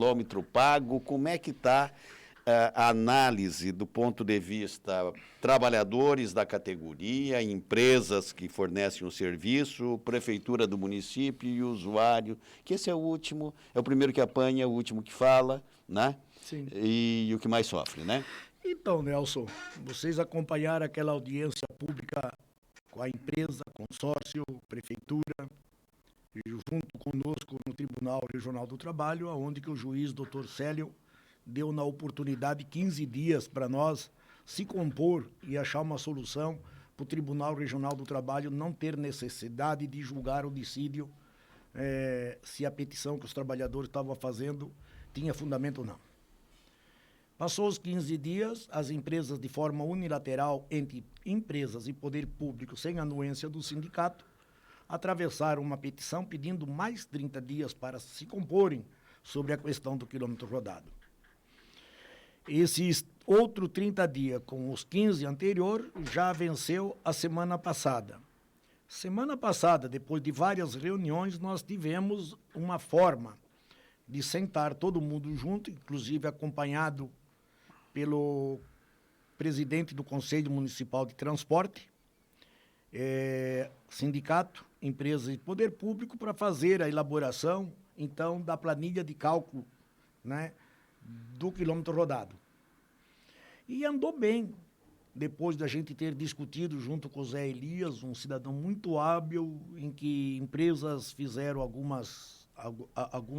quilômetro pago, como é que está a análise do ponto de vista trabalhadores da categoria, empresas que fornecem o serviço, prefeitura do município e usuário, que esse é o último, é o primeiro que apanha, o último que fala, né? Sim. E o que mais sofre, né? Então, Nelson, vocês acompanharam aquela audiência pública com a empresa, consórcio, prefeitura, junto conosco no Tribunal Regional do Trabalho, onde que o juiz Dr. Célio deu na oportunidade 15 dias para nós se compor e achar uma solução para o Tribunal Regional do Trabalho não ter necessidade de julgar o dissídio se a petição que os trabalhadores estavam fazendo tinha fundamento ou não. Passou os 15 dias, as empresas, de forma unilateral, entre empresas e poder público, sem anuência do sindicato, atravessaram uma petição pedindo mais 30 dias para se comporem sobre a questão do quilômetro rodado. Esses outros 30 dias, com os 15 anteriores, já venceu a semana passada. Semana passada, depois de várias reuniões, nós tivemos uma forma de sentar todo mundo junto, inclusive acompanhado pelo presidente do Conselho Municipal de Transporte, sindicato, empresa e poder público, para fazer a elaboração, então, da planilha de cálculo, né, do quilômetro rodado. E andou bem, depois da gente ter discutido junto com o Zé Elias, um cidadão muito hábil, em que empresas fizeram alguns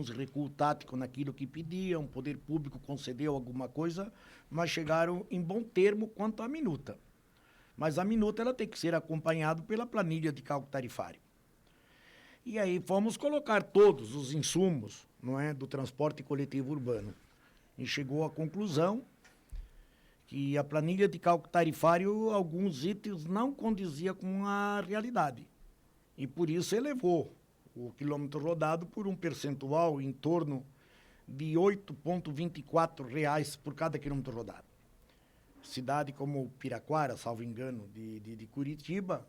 recuos táticos naquilo que pediam, o poder público concedeu alguma coisa, mas chegaram em bom termo quanto à minuta. Mas a minuta ela tem que ser acompanhada pela planilha de cálculo tarifário. E aí fomos colocar todos os insumos, não é, do transporte coletivo urbano. E chegou à conclusão que a planilha de cálculo tarifário, alguns itens não condizia com a realidade. E por isso elevou o quilômetro rodado por um percentual em torno de R$ 8,24 por cada quilômetro rodado. Cidade como Piraquara, salvo engano, de Curitiba,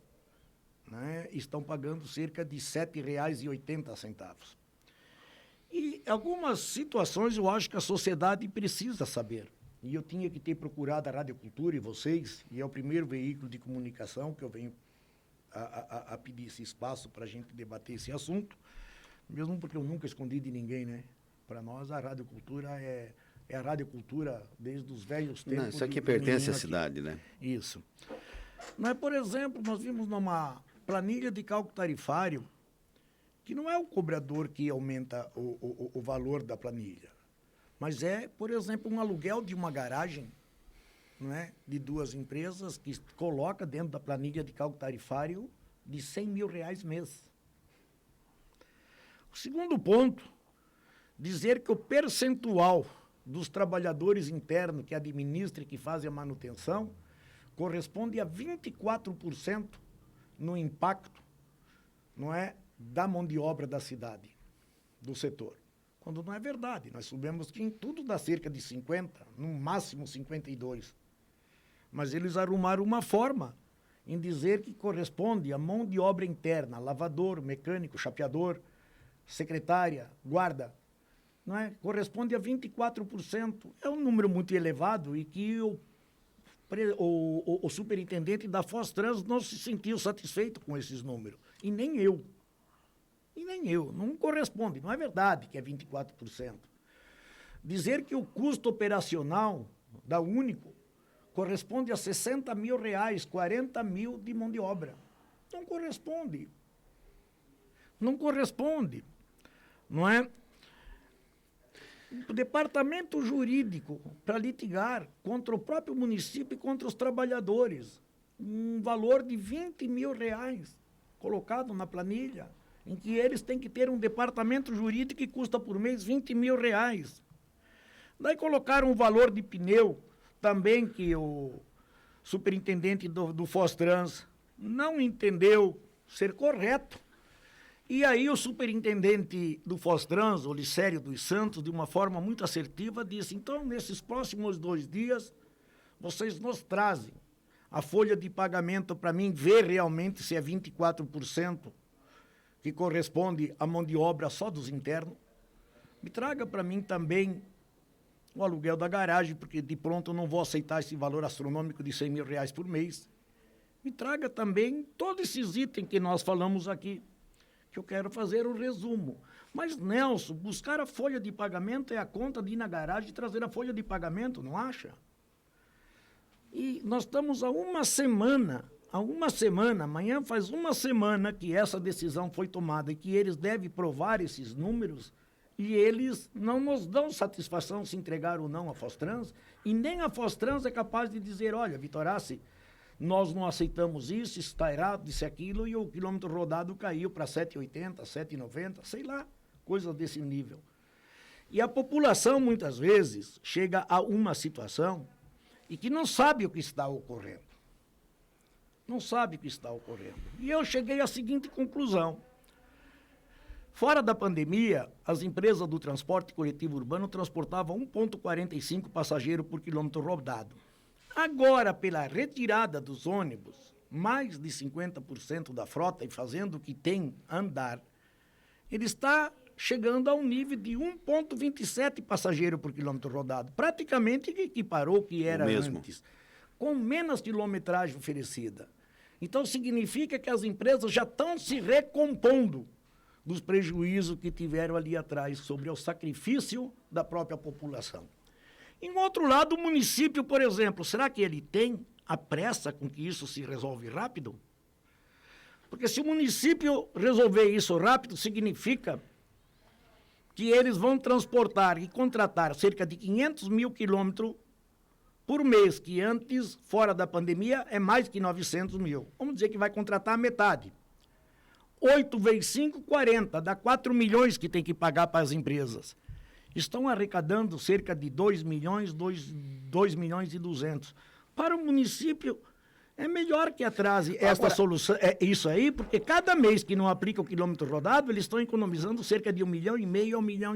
né, estão pagando cerca de R$ 7,80. E algumas situações eu acho que a sociedade precisa saber. E eu tinha que ter procurado a Rádio Cultura e vocês, e é o primeiro veículo de comunicação que eu venho a pedir esse espaço para a gente debater esse assunto, mesmo porque eu nunca escondi de ninguém, né? Para nós, a Rádio Cultura é a Rádio Cultura desde os velhos tempos. Não, isso aqui pertence à cidade, né? Isso. Mas, por exemplo, nós vimos numa planilha de cálculo tarifário que não é o cobrador que aumenta o valor da planilha, mas é, por exemplo, um aluguel de uma garagem, não é, de duas empresas que coloca dentro da planilha de cálculo tarifário de R$ 100 mil mês. O segundo ponto, dizer que o percentual dos trabalhadores internos que administram e que fazem a manutenção corresponde a 24% no impacto, não é, da mão de obra da cidade, do setor. Quando não é verdade. Nós soubemos que em tudo dá cerca de 50, no máximo 52. Mas eles arrumaram uma forma em dizer que corresponde à mão de obra interna, lavador, mecânico, chapeador, secretária, guarda, não é? Corresponde a 24%. É um número muito elevado e que o superintendente da Fostrans não se sentiu satisfeito com esses números. E nem eu. Não corresponde, não é verdade que é 24%. Dizer que o custo operacional da Único corresponde a R$ 60 mil, 40 mil de mão de obra. Não corresponde. Não é? O departamento jurídico para litigar contra o próprio município e contra os trabalhadores. Um valor de R$ 20 mil colocado na planilha, em que eles têm que ter um departamento jurídico que custa por mês R$ 20 mil. Daí colocaram um valor de pneu, também que o superintendente do Fostrans não entendeu ser correto. E aí o superintendente do Fostrans, o Licério dos Santos, de uma forma muito assertiva, disse, então, nesses próximos 2 dias, vocês nos trazem a folha de pagamento para mim ver realmente se é 24%, que corresponde à mão de obra só dos internos, Me traga para mim também o aluguel da garagem, porque de pronto eu não vou aceitar esse valor astronômico de R$100 mil por mês. Me traga também todos esses itens que nós falamos aqui, que eu quero fazer um resumo. Mas, Nelson, buscar a folha de pagamento é a conta de ir na garagem e trazer a folha de pagamento, não acha? E nós estamos há uma semana, amanhã faz uma semana que essa decisão foi tomada e que eles devem provar esses números e eles não nos dão satisfação se entregar ou não a Fostrans e nem a Fostrans é capaz de dizer, olha, Vitorassi, nós não aceitamos isso está errado, disse aquilo e o quilômetro rodado caiu para 7,80, 7,90, sei lá, coisas desse nível. E a população, muitas vezes, chega a uma situação e que não sabe o que está ocorrendo. Não sabe o que está ocorrendo. E eu cheguei à seguinte conclusão. Fora da pandemia, as empresas do transporte coletivo urbano transportavam 1,45 passageiro por quilômetro rodado. Agora, pela retirada dos ônibus, mais de 50% da frota e fazendo o que tem andar, ele está chegando a um nível de 1,27 passageiro por quilômetro rodado. Praticamente equiparou o que era antes, com menos quilometragem oferecida. Então, significa que as empresas já estão se recompondo dos prejuízos que tiveram ali atrás sobre o sacrifício da própria população. Em outro lado, o município, por exemplo, será que ele tem a pressa com que isso se resolve rápido? Porque se o município resolver isso rápido, significa que eles vão transportar e contratar cerca de 500 mil quilômetros por mês, que antes, fora da pandemia, é mais que 900 mil. Vamos dizer que vai contratar a metade. 8 vezes 5, 40, dá 4 milhões que tem que pagar para as empresas. Estão arrecadando cerca de 2 milhões, 2 milhões e 200. Para o município, é melhor que atrase esta solução, isso aí, porque cada mês que não aplica o quilômetro rodado, eles estão economizando cerca de 1,5 milhão a 1,8 milhão.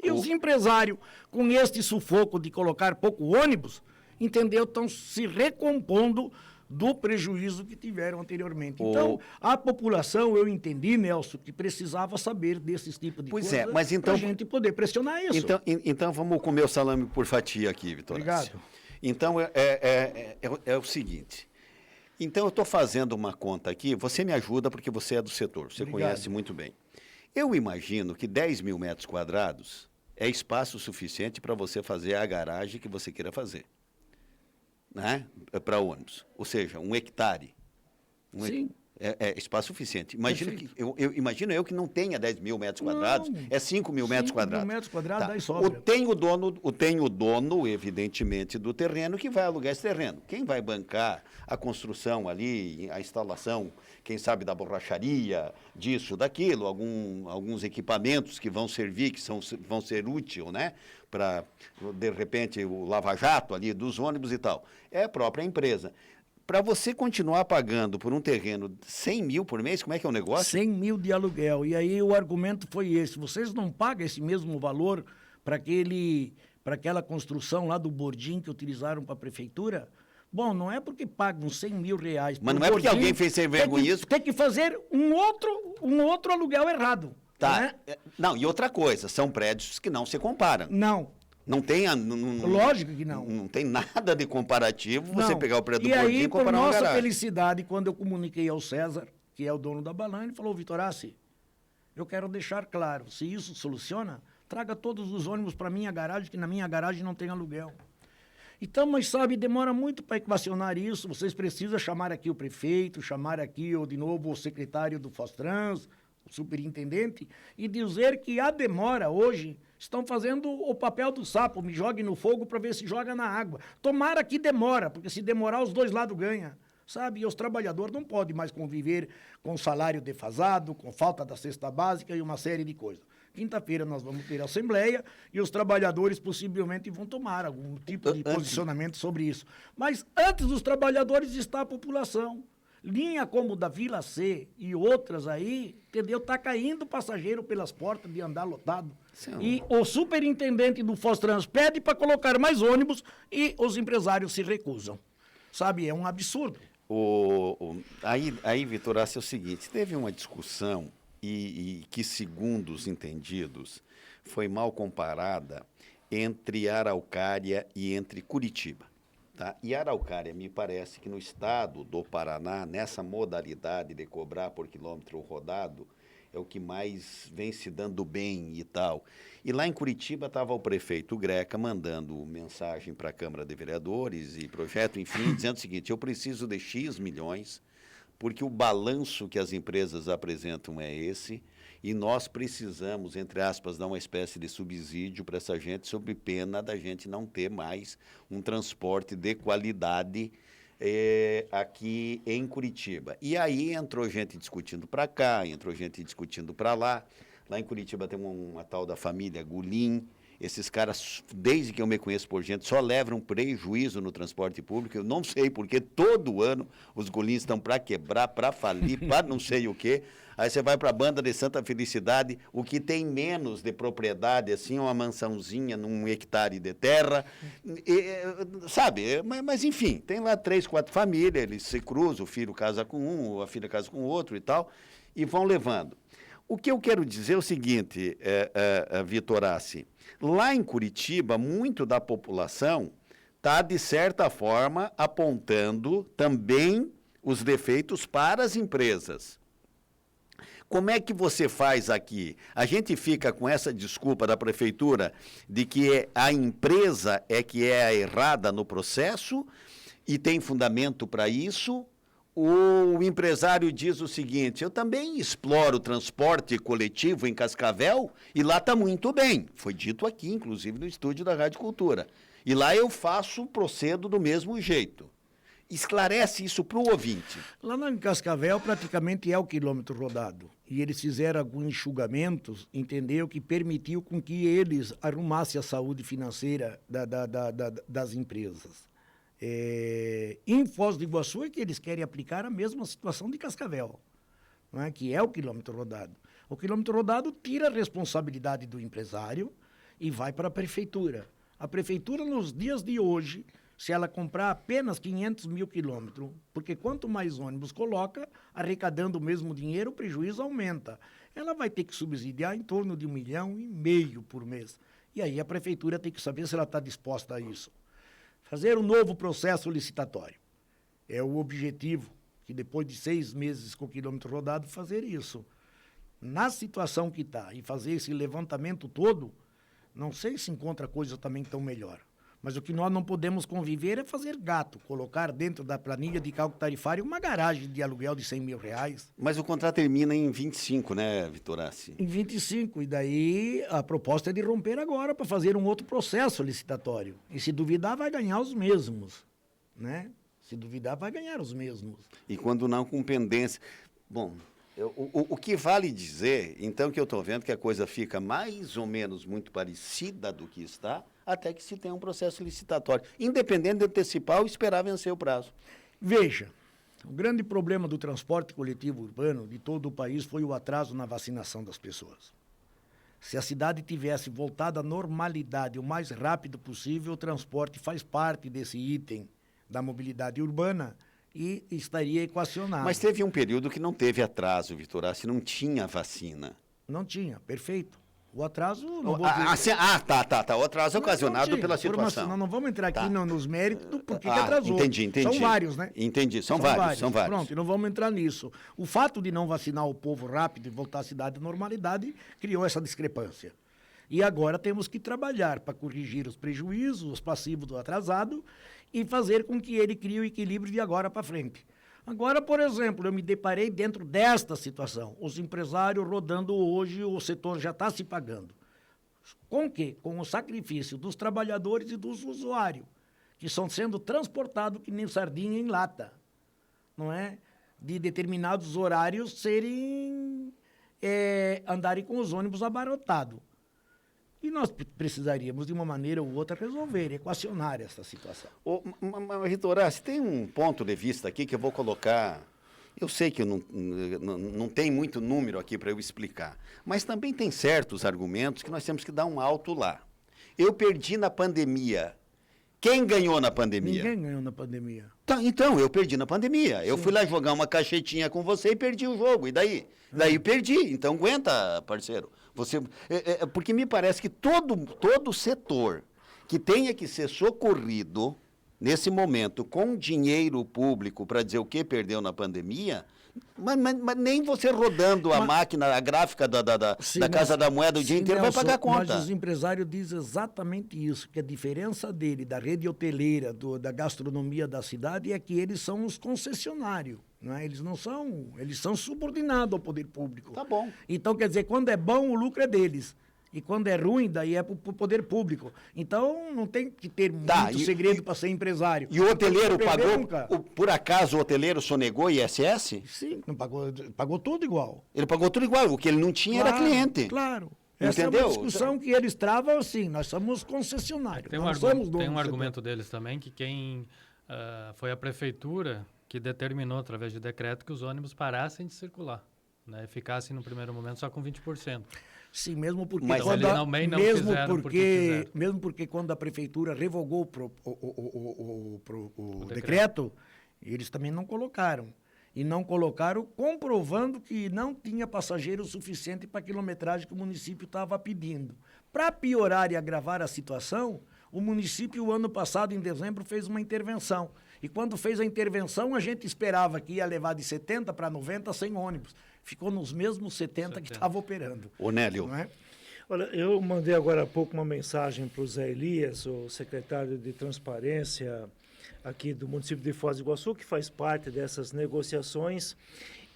E os empresários, com este sufoco de colocar pouco ônibus, entendeu? Estão se recompondo do prejuízo que tiveram anteriormente. Então, a população, eu entendi, Nelson, que precisava saber desses tipos de coisas mas então, para a gente poder pressionar isso. Então, vamos comer o salame por fatia aqui, Vitor. Obrigado. Então, é o seguinte. Então, eu estou fazendo uma conta aqui, você me ajuda porque você é do setor, você conhece muito bem. Eu imagino que 10 mil metros quadrados é espaço suficiente para você fazer a garagem que você queira fazer. Né? Para ônibus. Ou seja, 1 hectare. Sim. É espaço suficiente. Imagino eu que não tenha 10 mil metros quadrados, é 5 mil metros quadrados. 5 mil metros quadrados, tá. daí sobra. Tem o dono, evidentemente, do terreno que vai alugar esse terreno. Quem vai bancar a construção ali, a instalação, quem sabe da borracharia, disso, daquilo, alguns equipamentos que vão servir, vão ser úteis, né? Para, de repente, o lava-jato ali dos ônibus e tal. É a própria empresa. Para você continuar pagando por um terreno 100 mil por mês, como é que é o negócio? 100 mil de aluguel. E aí o argumento foi esse. Vocês não pagam esse mesmo valor para aquela construção lá do bordim que utilizaram para a prefeitura? Bom, não é porque pagam 100 mil reais. Mas não é porque alguém fez sem vergonha isso. Tem que fazer um outro aluguel errado. Tá. Né? Não, e outra coisa, são prédios que não se comparam. Não. Não tem... Lógico que não. Não tem nada de comparativo não. você pegar o prédio do Bordim e comparar uma garagem. E aí, por nossa felicidade, quando eu comuniquei ao César, que é o dono da Balan, ele falou, Vitorassi, eu quero deixar claro, se isso soluciona, traga todos os ônibus para minha garagem, que na minha garagem não tem aluguel. Então, mas sabe, demora muito para equacionar isso, vocês precisam chamar aqui o prefeito, chamar aqui de novo o secretário do Fostrans, o superintendente, e dizer que a demora hoje estão fazendo o papel do sapo, me jogue no fogo para ver se joga na água. Tomara que demora, porque se demorar os dois lados ganham. Sabe, e os trabalhadores não podem mais conviver com salário defasado, com falta da cesta básica e uma série de coisas. Quinta-feira nós vamos ter a assembleia e os trabalhadores possivelmente vão tomar algum tipo de posicionamento sobre isso. Mas antes dos trabalhadores está a população. Linha como da Vila C e outras aí, entendeu? Está caindo passageiro pelas portas de andar lotado. Sim. E o superintendente do Fostrans pede para colocar mais ônibus e os empresários se recusam. Sabe, é um absurdo. Aí, Vitor, é o seguinte, teve uma discussão e que, segundo os entendidos, foi mal comparada entre Araucária e entre Curitiba. Tá? E Araucária, me parece que no estado do Paraná, nessa modalidade de cobrar por quilômetro rodado, é o que mais vem se dando bem e tal. E lá em Curitiba estava o prefeito Greca mandando mensagem para a Câmara de Vereadores e projeto, enfim, dizendo o seguinte: eu preciso de X milhões, porque o balanço que as empresas apresentam é esse, e nós precisamos, entre aspas, dar uma espécie de subsídio para essa gente, sob pena da gente não ter mais um transporte de qualidade aqui em Curitiba. E aí entrou gente discutindo para cá, entrou gente discutindo para lá. Lá em Curitiba tem uma tal da família Gulim. Esses caras, desde que eu me conheço por gente, só levam prejuízo no transporte público. Eu não sei porque todo ano os Gulins estão para quebrar, para falir, para não sei o quê. Aí você vai para a Banda de Santa Felicidade, o que tem menos de propriedade, assim, uma mansãozinha num hectare de terra, sabe? Mas, enfim, tem lá 3, 4 famílias, eles se cruzam, o filho casa com um, a filha casa com o outro e tal, e vão levando. O que eu quero dizer é o seguinte, Vitor Assi, lá em Curitiba, muito da população está, de certa forma, apontando também os defeitos para as empresas. Como é que você faz aqui? A gente fica com essa desculpa da prefeitura de que a empresa é que é a errada no processo e tem fundamento para isso. O empresário diz o seguinte: eu também exploro o transporte coletivo em Cascavel e lá está muito bem. Foi dito aqui, inclusive, no estúdio da Rádio Cultura. E lá eu procedo do mesmo jeito. Esclarece isso para o ouvinte. Lá em Cascavel praticamente é o quilômetro rodado. E eles fizeram alguns enxugamentos, entendeu? Que permitiu com que eles arrumassem a saúde financeira das empresas. Em Foz do Iguaçu é que eles querem aplicar a mesma situação de Cascavel, não é? Que é o quilômetro rodado. O quilômetro rodado tira a responsabilidade do empresário e vai para a prefeitura. A prefeitura, nos dias de hoje, se ela comprar apenas 500 mil quilômetros, porque quanto mais ônibus coloca, arrecadando o mesmo dinheiro, o prejuízo aumenta. Ela vai ter que subsidiar em torno de 1,5 milhão por mês. E aí a prefeitura tem que saber se ela está disposta a isso. Fazer um novo processo licitatório. É o objetivo, que depois de 6 meses com o quilômetro rodado, fazer isso. Na situação que está, e fazer esse levantamento todo, não sei se encontra coisa também tão melhor. Mas o que nós não podemos conviver é fazer gato, colocar dentro da planilha de cálculo tarifário uma garagem de aluguel de R$100 mil. Mas o contrato termina em 25, né, Vitor Assi? Em 25, e daí a proposta é de romper agora para fazer um outro processo licitatório. E se duvidar, vai ganhar os mesmos, né? Se duvidar, vai ganhar os mesmos. E quando não, com pendência. Bom, o que vale dizer, então, que eu estou vendo que a coisa fica mais ou menos muito parecida do que está, até que se tenha um processo licitatório, independente de antecipar ou esperar vencer o prazo. Veja, o grande problema do transporte coletivo urbano de todo o país foi o atraso na vacinação das pessoas. Se a cidade tivesse voltado à normalidade o mais rápido possível, o transporte faz parte desse item da mobilidade urbana e estaria equacionado. Mas teve um período que não teve atraso, Vitor Assi, não tinha vacina. Não tinha, perfeito. O atraso... Não vou tá. O atraso ocasionado pela situação. Nós não vamos entrar aqui nos méritos do porquê que atrasou. Entendi. São vários, né? Entendi, são vários. Pronto, e não vamos entrar nisso. O fato de não vacinar o povo rápido e voltar à cidade de normalidade criou essa discrepância. E agora temos que trabalhar para corrigir os prejuízos, os passivos do atrasado e fazer com que ele crie o equilíbrio de agora para frente. Agora, por exemplo, eu me deparei dentro desta situação. Os empresários rodando hoje, o setor já está se pagando. Com o quê? Com o sacrifício dos trabalhadores e dos usuários, que estão sendo transportados que nem sardinha em lata, não é? De determinados horários andarem com os ônibus abarrotados. E nós precisaríamos, de uma maneira ou outra, resolver, equacionar essa situação. Vitor Assi, tem um ponto de vista aqui que eu vou colocar. Eu sei que não tem muito número aqui para eu explicar, mas também tem certos argumentos que nós temos que dar um alto lá. Eu perdi na pandemia. Quem ganhou na pandemia? Ninguém ganhou na pandemia. Tá, então, eu perdi na pandemia. Sim. Eu fui lá jogar uma cachetinha com você e perdi o jogo. E daí? Daí perdi. Então, aguenta, parceiro. Porque me parece que todo setor que tenha que ser socorrido nesse momento com dinheiro público para dizer o que perdeu na pandemia, mas nem você rodando a máquina, a gráfica da Casa da Moeda o dia inteiro vai pagar a conta. Mas os empresários dizem exatamente isso, que a diferença dele, da rede hoteleira, da gastronomia da cidade, é que eles são os concessionários. Não é? Eles não são, eles são subordinados ao poder público. Tá bom. Então, quer dizer, quando é bom, o lucro é deles. E quando é ruim, daí é para o poder público. Então, não tem que ter muito segredo para ser empresário. E o hoteleiro pagou, por acaso o hoteleiro sonegou ISS? Sim, não pagou tudo igual. Ele pagou tudo igual, o que ele não tinha era cliente. Claro. Essa entendeu? É uma discussão que eles travam assim, nós somos concessionários, tem um argumento deles também, que quem foi a prefeitura que determinou, através de decreto, que os ônibus parassem de circular, né, e ficassem no primeiro momento só com 20%. Sim, mesmo porque mas eles também não fizeram porque mesmo porque quando a prefeitura revogou o decreto, eles também não colocaram. E não colocaram comprovando que não tinha passageiro suficiente para a quilometragem que o município estava pedindo. Para piorar e agravar a situação, o município, o ano passado, em dezembro, fez uma intervenção. E quando fez a intervenção, a gente esperava que ia levar de 70 para 90 sem ônibus. Ficou nos mesmos 70 que estava operando. Ô, Nélio. Não é? Olha, eu mandei agora há pouco uma mensagem para o Zé Elias, o secretário de Transparência aqui do município de Foz do Iguaçu, que faz parte dessas negociações.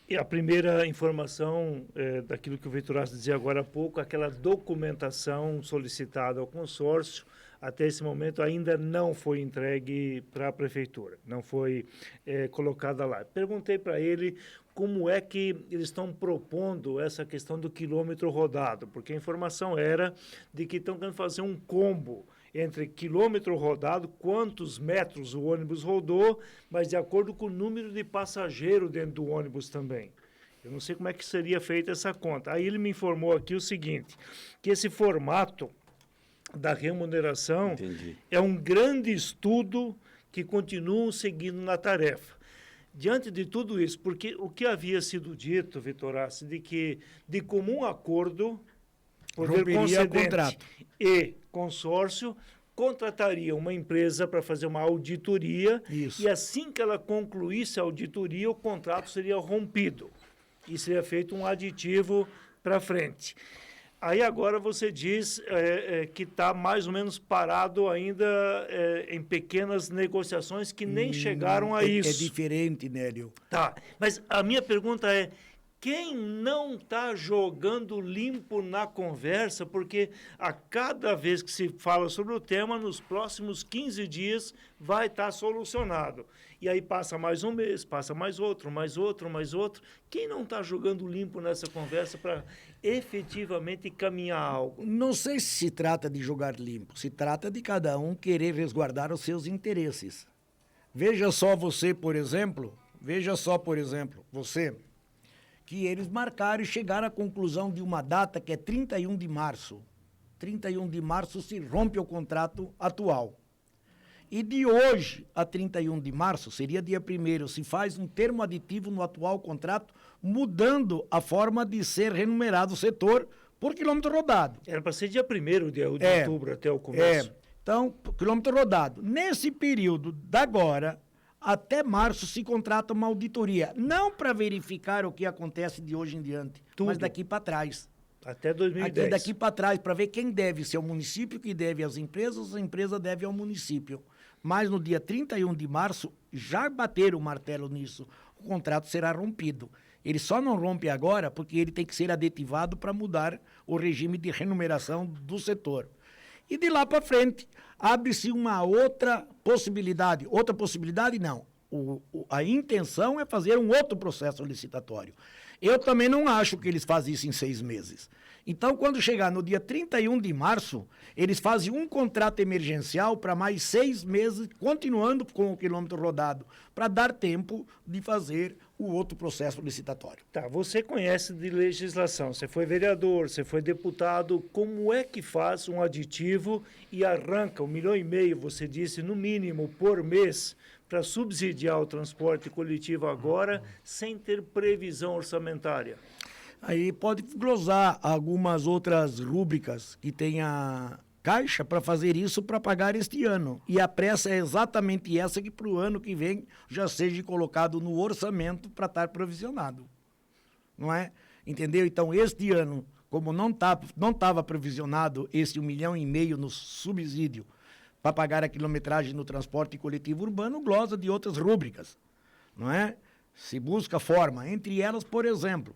E a primeira informação daquilo que o Vitor Horácio dizia agora há pouco, aquela documentação solicitada ao consórcio, até esse momento ainda não foi entregue para a prefeitura, não foi colocada lá. Perguntei para ele como é que eles estão propondo essa questão do quilômetro rodado, porque a informação era de que estão querendo fazer um combo entre quilômetro rodado, quantos metros o ônibus rodou, mas de acordo com o número de passageiro dentro do ônibus também. Eu não sei como é que seria feita essa conta. Aí ele me informou aqui o seguinte, que esse formato da remuneração é um grande estudo que continuam seguindo na tarefa. Diante de tudo isso, porque o que havia sido dito, Vitor Horácio, de que de comum acordo, poder concedente e consórcio contrataria uma empresa para fazer uma auditoria. Isso. E assim que ela concluísse a auditoria, o contrato seria rompido e seria feito um aditivo para frente. Aí agora você diz que está mais ou menos parado ainda em pequenas negociações que nem chegaram a isso. É diferente, Nélio. Tá, mas a minha pergunta é, quem não está jogando limpo na conversa, porque a cada vez que se fala sobre o tema, nos próximos 15 dias vai estar solucionado. E aí passa mais um mês, passa mais outro, mais outro, mais outro. Quem não está jogando limpo nessa conversa para efetivamente caminhar algo? Não sei se trata de jogar limpo, se trata de cada um querer resguardar os seus interesses. Veja só, por exemplo, você... que eles marcaram e chegaram à conclusão de uma data que é 31 de março. 31 de março se rompe o contrato atual. E de hoje a 31 de março, seria dia 1º, se faz um termo aditivo no atual contrato, mudando a forma de ser remunerado o setor por quilômetro rodado. Era para ser dia 1º de outubro até o começo. Então, quilômetro rodado. Nesse período da agora... até março se contrata uma auditoria, não para verificar o que acontece de hoje em diante, mas daqui para trás. Até 2010. Daqui para trás, para ver quem deve, se é o município que deve às empresas, a empresa deve ao município. Mas no dia 31 de março, já bateram o martelo nisso, o contrato será rompido. Ele só não rompe agora porque ele tem que ser aditivado para mudar o regime de remuneração do setor. E de lá para frente, abre-se uma outra possibilidade. Outra possibilidade, não. A intenção é fazer um outro processo licitatório. Eu também não acho que eles fazem isso em 6 meses. Então, quando chegar no dia 31 de março, eles fazem um contrato emergencial para mais 6 meses, continuando com o quilômetro rodado, para dar tempo de fazer o outro processo licitatório. Tá, você conhece de legislação, você foi vereador, você foi deputado, como é que faz um aditivo e arranca 1,5 milhão, você disse, no mínimo, por mês, para subsidiar o transporte coletivo agora, sem ter previsão orçamentária? Aí pode glosar algumas outras rúbricas que tenha caixa para fazer isso para pagar este ano. E a pressa é exatamente essa que para o ano que vem já seja colocado no orçamento para estar provisionado. Não é? Entendeu? Então, este ano, como não estava provisionado esse 1,5 milhão no subsídio para pagar a quilometragem no transporte coletivo urbano, glosa de outras rúbricas. Não é? Se busca forma. Entre elas, por exemplo,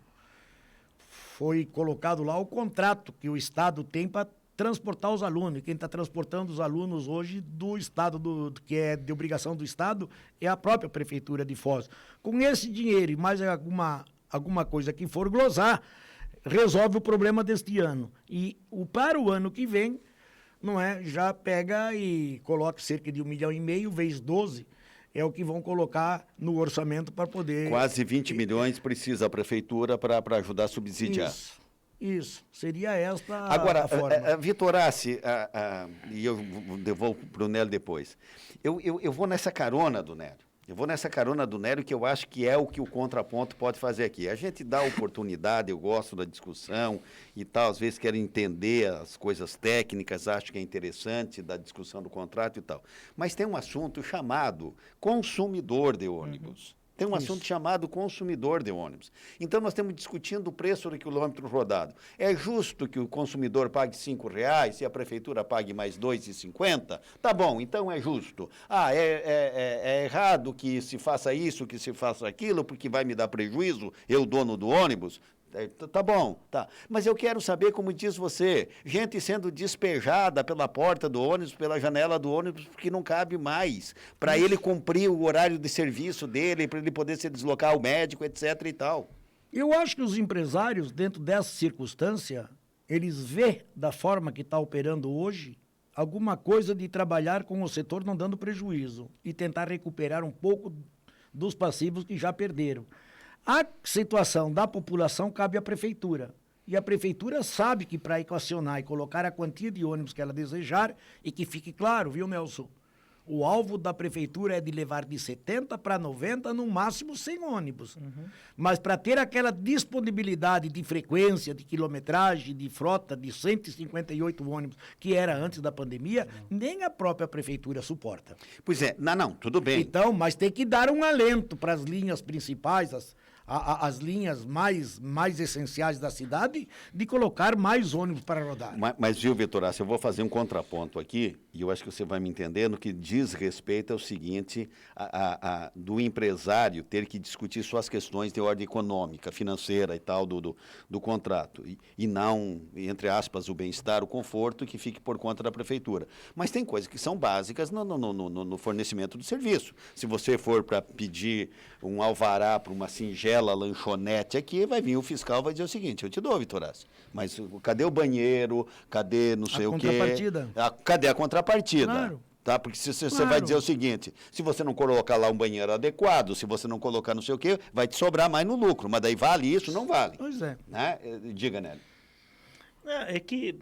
foi colocado lá o contrato que o Estado tem para transportar os alunos. E quem está transportando os alunos hoje do Estado, que é de obrigação do Estado, é a própria Prefeitura de Foz. Com esse dinheiro e mais alguma coisa que for glosar, resolve o problema deste ano. E para o ano que vem, não é, já pega e coloca cerca de 1,5 milhão vezes 12, é o que vão colocar no orçamento para poder... Quase 20 milhões precisa a Prefeitura para ajudar a subsidiar. Isso. Seria esta Agora, a forma. Vitor Assi, e eu devolvo para o Nélio depois. Eu vou nessa carona do Nélio. Que eu acho que é o que o contraponto pode fazer aqui. A gente dá oportunidade, eu gosto da discussão e tal, às vezes quero entender as coisas técnicas, acho que é interessante da discussão do contrato e tal. Mas tem um assunto chamado consumidor de ônibus. Tem um assunto chamado consumidor de ônibus. Então, nós estamos discutindo o preço do quilômetro rodado. É justo que o consumidor pague R$5 e a prefeitura pague mais R$2,50? Tá bom, então é justo. É errado que se faça isso, que se faça aquilo, porque vai me dar prejuízo, eu, dono do ônibus? Tá bom, tá. Mas eu quero saber, como diz você, gente sendo despejada pela porta do ônibus, pela janela do ônibus, porque não cabe mais, para ele cumprir o horário de serviço dele, para ele poder se deslocar ao médico, etc. e tal. Eu acho que os empresários, dentro dessa circunstância, eles vê da forma que está operando hoje, alguma coisa de trabalhar com o setor não dando prejuízo e tentar recuperar um pouco dos passivos que já perderam. A situação da população cabe à prefeitura. E a prefeitura sabe que para equacionar e colocar a quantia de ônibus que ela desejar, e que fique claro, viu, Nelson? O alvo da prefeitura é de levar de 70 para 90, no máximo 100 ônibus. Mas para ter aquela disponibilidade de frequência, de quilometragem, de frota de 158 ônibus, que era antes da pandemia, nem a própria prefeitura suporta. Pois é, não, tudo bem. Então, mas tem que dar um alento para as linhas principais, as linhas mais essenciais da cidade, de colocar mais ônibus para rodar. Mas viu, Vitor Assi, eu vou fazer um contraponto aqui, e eu acho que você vai me entender, no que diz respeito ao seguinte, do empresário ter que discutir suas questões de ordem econômica, financeira e tal, do contrato, e não, entre aspas, o bem-estar, o conforto, que fique por conta da prefeitura. Mas tem coisas que são básicas no fornecimento do serviço. Se você for para pedir um alvará para uma singela lanchonete aqui, vai vir o fiscal e vai dizer o seguinte: eu te dou, Vitor Assi, mas cadê o banheiro, cadê não sei o quê? Cadê a contrapartida? Claro. Tá? Porque se você vai dizer o seguinte: se você não colocar lá um banheiro adequado, se você não colocar não sei o quê, vai te sobrar mais no lucro, mas daí vale isso? Não vale. Pois é. Né? Diga, Nélio. É que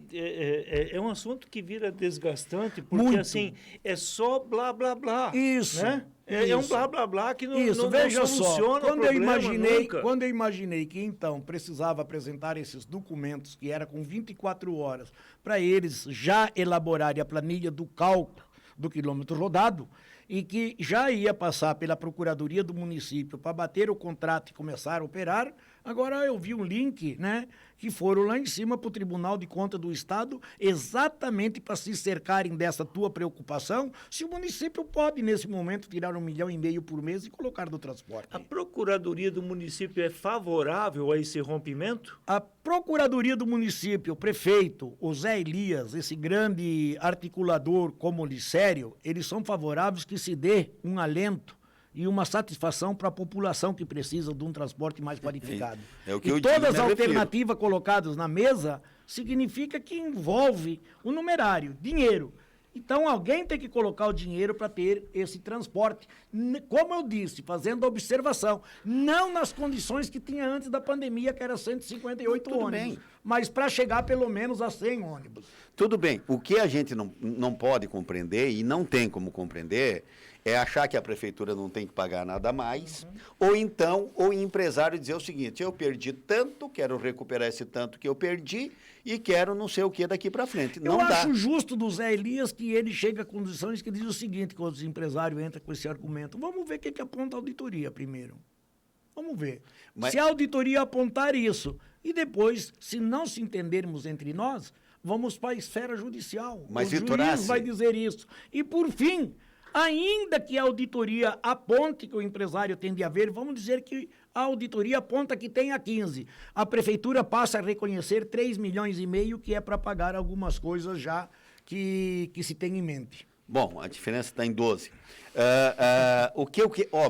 é um assunto que vira desgastante, porque Muito. assim, é só blá, blá, blá. Isso. Né? É um blá, blá, blá que não Veja soluciona só, o problema nunca. Quando eu imaginei que então precisava apresentar esses documentos, que era com 24 horas, para eles já elaborarem a planilha do cálculo do quilômetro rodado, e que já ia passar pela Procuradoria do município para bater o contrato e começar a operar, agora eu vi um link, né, que foram lá em cima para o Tribunal de Contas do Estado, exatamente para se cercarem dessa tua preocupação, se o município pode, nesse momento, tirar 1,5 milhão por mês e colocar no transporte. A Procuradoria do município é favorável a esse rompimento? A Procuradoria do município, o prefeito, o Zé Elias, esse grande articulador como Licério, eles são favoráveis que se dê um alento e uma satisfação para a população que precisa de um transporte mais qualificado. É o que e eu todas as me refiro. alternativas colocadas na mesa significa que envolve o numerário, dinheiro. Então, alguém tem que colocar o dinheiro para ter esse transporte. Como eu disse, fazendo observação, não nas condições que tinha antes da pandemia, que era 158 Tudo ônibus, bem. mas para chegar pelo menos a 100 ônibus. Tudo bem. O que a gente não pode compreender, e não tem como compreender, é achar que a prefeitura não tem que pagar nada mais, ou então o empresário dizer o seguinte: eu perdi tanto, quero recuperar esse tanto que eu perdi e quero não sei o que daqui para frente. Não Eu dá. acho justo do Zé Elias que ele chega a condições que diz o seguinte, quando os empresários entram com esse argumento: vamos ver o que aponta a auditoria primeiro. Vamos ver. Mas- Se a auditoria apontar isso, e depois, se não se entendermos entre nós, vamos para a esfera judicial. Mas, o Vitor juiz Assi- vai dizer isso. E, por fim, ainda que a auditoria aponte que o empresário tem de haver, vamos dizer que a auditoria aponta que tem a 15. A prefeitura passa a reconhecer 3,5 milhões, que é para pagar algumas coisas já que se tem em mente. Bom, a diferença está em 12.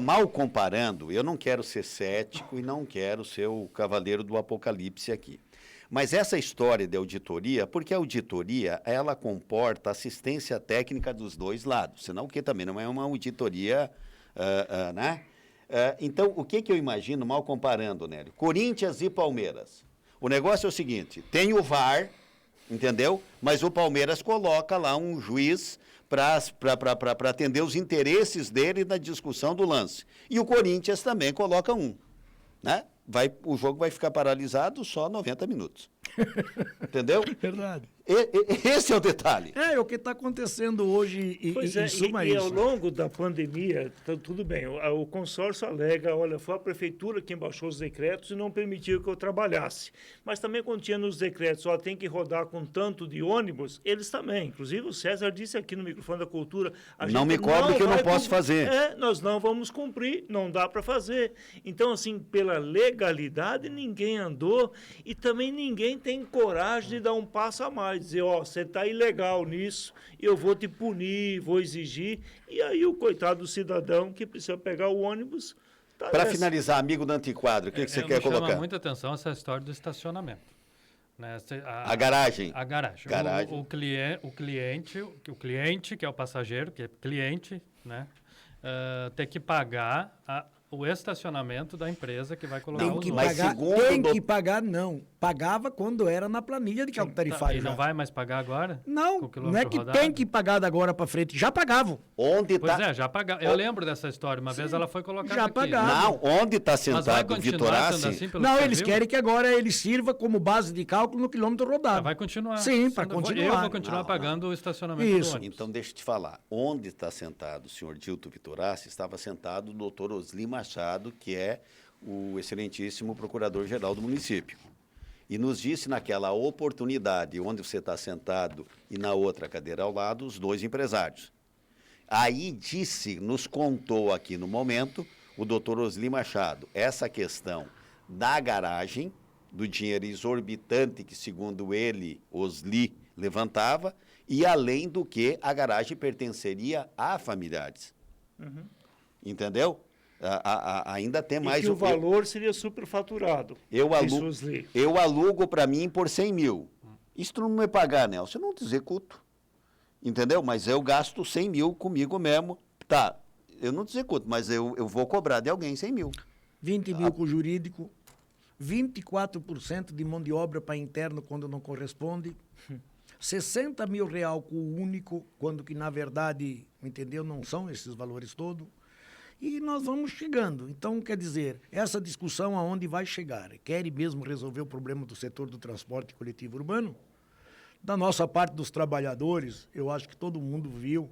Mal comparando, eu não quero ser cético e não quero ser o cavaleiro do apocalipse aqui. Mas essa história de auditoria, porque a auditoria, ela comporta assistência técnica dos dois lados, senão o que também não é uma auditoria, né? Então, o que eu imagino, mal comparando, Nélio? Corinthians e Palmeiras. O negócio é o seguinte: tem o VAR, entendeu? Mas o Palmeiras coloca lá um juiz para atender os interesses dele na discussão do lance. E o Corinthians também coloca um, né? O jogo vai ficar paralisado só 90 minutos. Entendeu? Verdade. Esse é o detalhe. É o que está acontecendo hoje, Pois em é, suma e isso. ao longo da pandemia, tudo bem, o consórcio alega, olha, foi a prefeitura quem baixou os decretos e não permitiu que eu trabalhasse. Mas também quando tinha nos decretos, ó, tem que rodar com tanto de ônibus, eles também. Inclusive o César disse aqui no microfone da Cultura, Não me cobre que eu não vai posso fazer. nós não vamos cumprir, não dá para fazer. Então, assim, pela legalidade, ninguém andou e também ninguém tem coragem de dar um passo a mais, dizer, ó, você está ilegal nisso, eu vou te punir, vou exigir. E aí o coitado do cidadão que precisa pegar o ônibus... Tá Para nessa. finalizar, amigo da Antiquadro, o que você quer Me colocar? chama muita atenção essa história do estacionamento. Né? A garagem. A garagem. Garagem. O cliente, que é o passageiro, que é cliente, né? Ter que pagar o estacionamento da empresa que vai colocar Tem os que Mas ônibus. pagar, segundo tem do- que pagar, não. Pagava quando era na planilha de cálculo tarifário. E não já. vai mais pagar agora? Com Não, o não quilômetro é que rodado? tem que pagar da agora para frente. Já pagavam. Onde Pois está... é, já pagava. Eu lembro dessa história. Uma vez ela foi colocada já aqui. pagaram. Não, onde está Mas vai sentado o Vitor continuar sendo Assi? assim pelo Não, que você eles viu? querem que agora ele sirva como base de cálculo no quilômetro rodado. Vai continuar. Sim, para Eu continuar. vou continuar Não, pagando o estacionamento Isso. do ônibus. Então, deixa eu te falar. Onde está sentado o senhor Dilton Vitorassi, estava sentado o doutor Osli Machado, que é o excelentíssimo procurador-geral do município. E nos disse naquela oportunidade, onde você está sentado e na outra cadeira ao lado, os dois empresários. Aí nos contou aqui no momento, o doutor Osli Machado, essa questão da garagem, do dinheiro exorbitante que, segundo ele, Osli levantava, e além do que a garagem pertenceria a familiares. Entendeu? Ainda tem E mais... que o valor seria superfaturado. Eu alugo para mim por 100 mil. Isso tu não me pagar, Nelson, eu não te executo. Entendeu? Mas eu gasto 100 mil comigo mesmo. Tá, eu não te executo, mas eu vou cobrar de alguém 100 mil. 20 mil com o jurídico, 24% de mão de obra para interno quando não corresponde, 60 mil real com o único, quando que na verdade, entendeu, não são esses valores todos. E nós vamos chegando. Então, quer dizer, essa discussão aonde vai chegar? Quer mesmo resolver o problema do setor do transporte coletivo urbano? Da nossa parte dos trabalhadores, eu acho que todo mundo viu,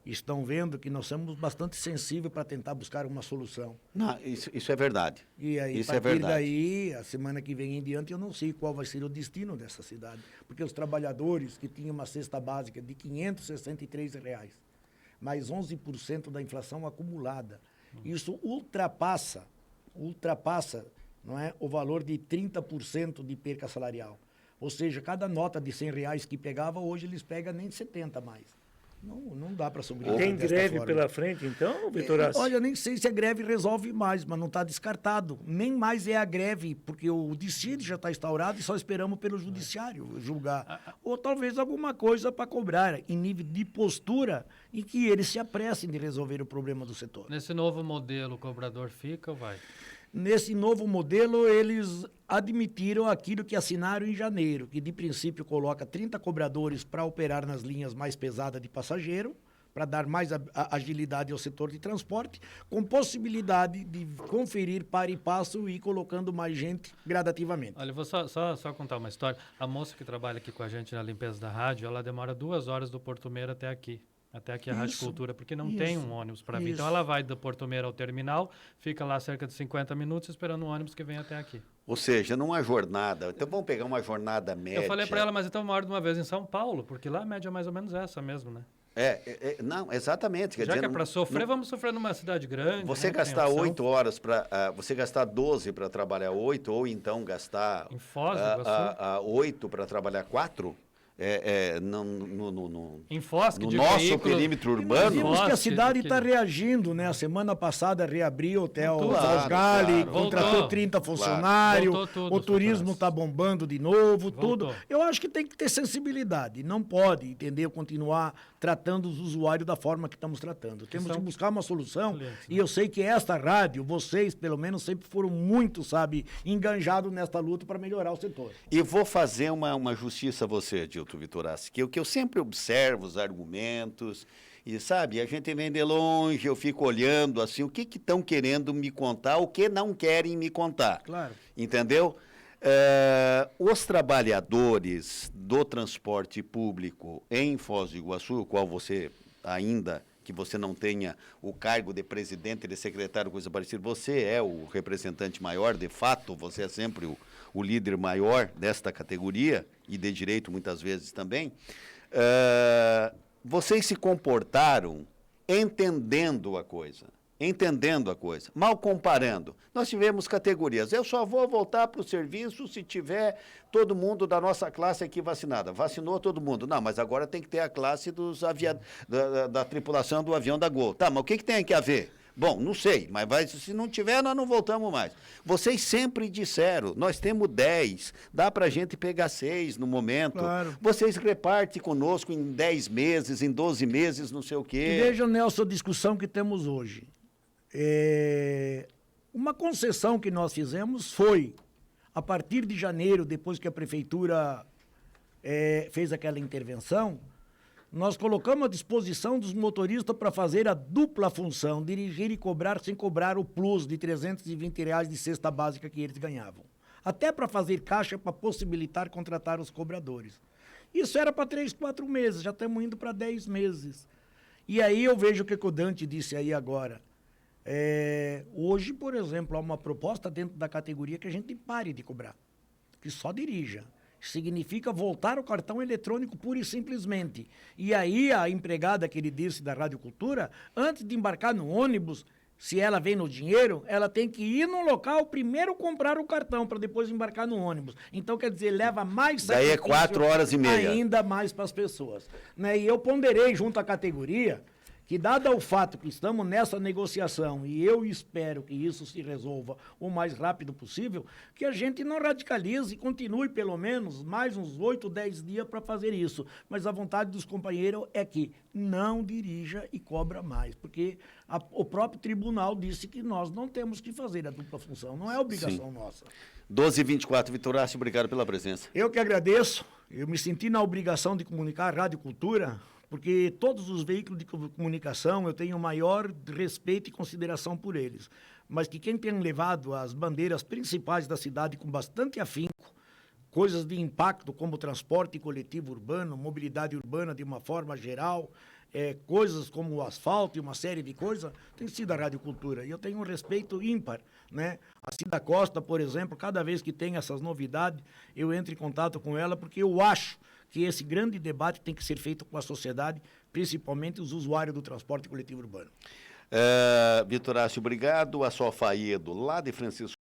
estão vendo que nós somos bastante sensíveis para tentar buscar uma solução. Não, isso é verdade. E aí, Isso a é partir verdade. daí, a semana que vem em diante, eu não sei qual vai ser o destino dessa cidade. Porque os trabalhadores que tinham uma cesta básica de R$ 563, mais 11% da inflação acumulada, isso ultrapassa, não é, o valor de 30% de perca salarial. Ou seja, cada nota de R$ 100 que pegava, hoje eles pegam nem 70 mais. Não dá para sobreviver Tem desta greve forma. pela frente, então, Vitor Assi? Olha, nem sei se a greve resolve mais, mas não está descartado. Nem mais é a greve, porque o dissídio já está instaurado e só esperamos pelo judiciário julgar. Ou talvez alguma coisa para cobrar, em nível de postura, em que eles se apressem de resolver o problema do setor. Nesse novo modelo, o cobrador fica ou vai? Nesse novo modelo, eles admitiram aquilo que assinaram em janeiro, que de princípio coloca 30 cobradores para operar nas linhas mais pesadas de passageiro, para dar mais agilidade ao setor de transporte, com possibilidade de conferir para e passo e ir colocando mais gente gradativamente. Olha, eu vou só contar uma história. A moça que trabalha aqui com a gente na limpeza da rádio, ela demora 2 horas do Porto Meira até aqui a Rádio Cultura, porque não tem um ônibus para vir. Então ela vai do Porto Meira ao terminal, fica lá cerca de 50 minutos esperando um ônibus que vem até aqui. Ou seja, numa jornada, então vamos pegar uma jornada média. Eu falei para ela, mas então uma hora de uma vez em São Paulo, porque lá a média é mais ou menos essa mesmo, né? Não, exatamente. Quer Já dizer, que é para sofrer, vamos sofrer numa cidade grande. Você né, gastar 8 horas para... você gastar 12 para trabalhar 8, ou então gastar em Foz do Iguaçu, 8 para trabalhar 4, em Foz, que no de nosso veículo, perímetro Nós urbano. vimos que a Nossa, cidade que- está reagindo, né? A semana passada reabriu o hotel Claro, Valgali, claro. contratou Voltou. 30 funcionários, Voltou tudo, o turismo Sr. está bombando de novo, tudo. Voltou. Eu acho que tem que ter sensibilidade, não pode, entendeu? Continuar tratando os usuários da forma que estamos tratando. Temos que buscar uma solução, clientes, e eu sei que esta rádio, vocês, pelo menos, sempre foram muito, sabe, enganjados nesta luta para melhorar o setor. E vou fazer uma justiça a você, Dilton Vitorassi, que eu sempre observo os argumentos, e sabe, a gente vem de longe, eu fico olhando assim, o que estão querendo me contar, o que não querem me contar. Claro. Entendeu? Os trabalhadores do transporte público em Foz do Iguaçu, o qual você ainda que você não tenha o cargo de presidente, de secretário, coisa parecida, você é o representante maior, de fato, você é sempre o líder maior desta categoria, e de direito muitas vezes também. Vocês se comportaram entendendo a coisa, mal comparando. Nós tivemos categorias. Eu só vou voltar para o serviço se tiver todo mundo da nossa classe aqui vacinada. Vacinou todo mundo. Não, mas agora tem que ter a classe da tripulação do avião da Gol. Tá, mas o que tem que haver? Bom, não sei, mas se não tiver, nós não voltamos mais. Vocês sempre disseram, nós temos 10, dá para a gente pegar 6 no momento. Claro. Vocês repartem conosco em 10 meses, em 12 meses, não sei o quê. E veja, Nelson, a discussão que temos hoje. Uma concessão que nós fizemos foi, a partir de janeiro, depois que a prefeitura fez aquela intervenção, nós colocamos à disposição dos motoristas para fazer a dupla função, dirigir e cobrar sem cobrar o plus de R$320 de cesta básica que eles ganhavam. Até para fazer caixa, para possibilitar contratar os cobradores. Isso era para 3, 4 meses, já estamos indo para 10 meses. E aí eu vejo o que o Dante disse aí agora. Hoje, por exemplo, há uma proposta dentro da categoria que a gente pare de cobrar, que só dirija. Significa voltar ao cartão eletrônico pura e simplesmente. E aí a empregada que ele disse da Rádio Cultura, antes de embarcar no ônibus, se ela vem no dinheiro, ela tem que ir no local, primeiro comprar o cartão, para depois embarcar no ônibus. Então, quer dizer, leva mais Daí é 4 horas e meia. ainda mais para as pessoas. Né? E eu ponderei junto à categoria que, dado o fato que estamos nessa negociação, e eu espero que isso se resolva o mais rápido possível, que a gente não radicalize e continue pelo menos mais uns 8, 10 dias para fazer isso. Mas a vontade dos companheiros é que não dirija e cobra mais, porque o próprio tribunal disse que nós não temos que fazer a dupla função, não é obrigação nossa. 12h24, Vitorassi, obrigado pela presença. Eu que agradeço, eu me senti na obrigação de comunicar a Rádio Cultura, porque todos os veículos de comunicação eu tenho maior respeito e consideração por eles, mas que quem tem levado as bandeiras principais da cidade com bastante afinco, coisas de impacto como transporte coletivo urbano, mobilidade urbana de uma forma geral, coisas como o asfalto e uma série de coisas, tem sido a Rádio Cultura. E eu tenho um respeito ímpar, né? A Cida Costa, por exemplo, cada vez que tem essas novidades, eu entro em contato com ela, porque eu acho que esse grande debate tem que ser feito com a sociedade, principalmente os usuários do transporte coletivo urbano. Vitorassi, obrigado. A Sofaedo, lá de Francisco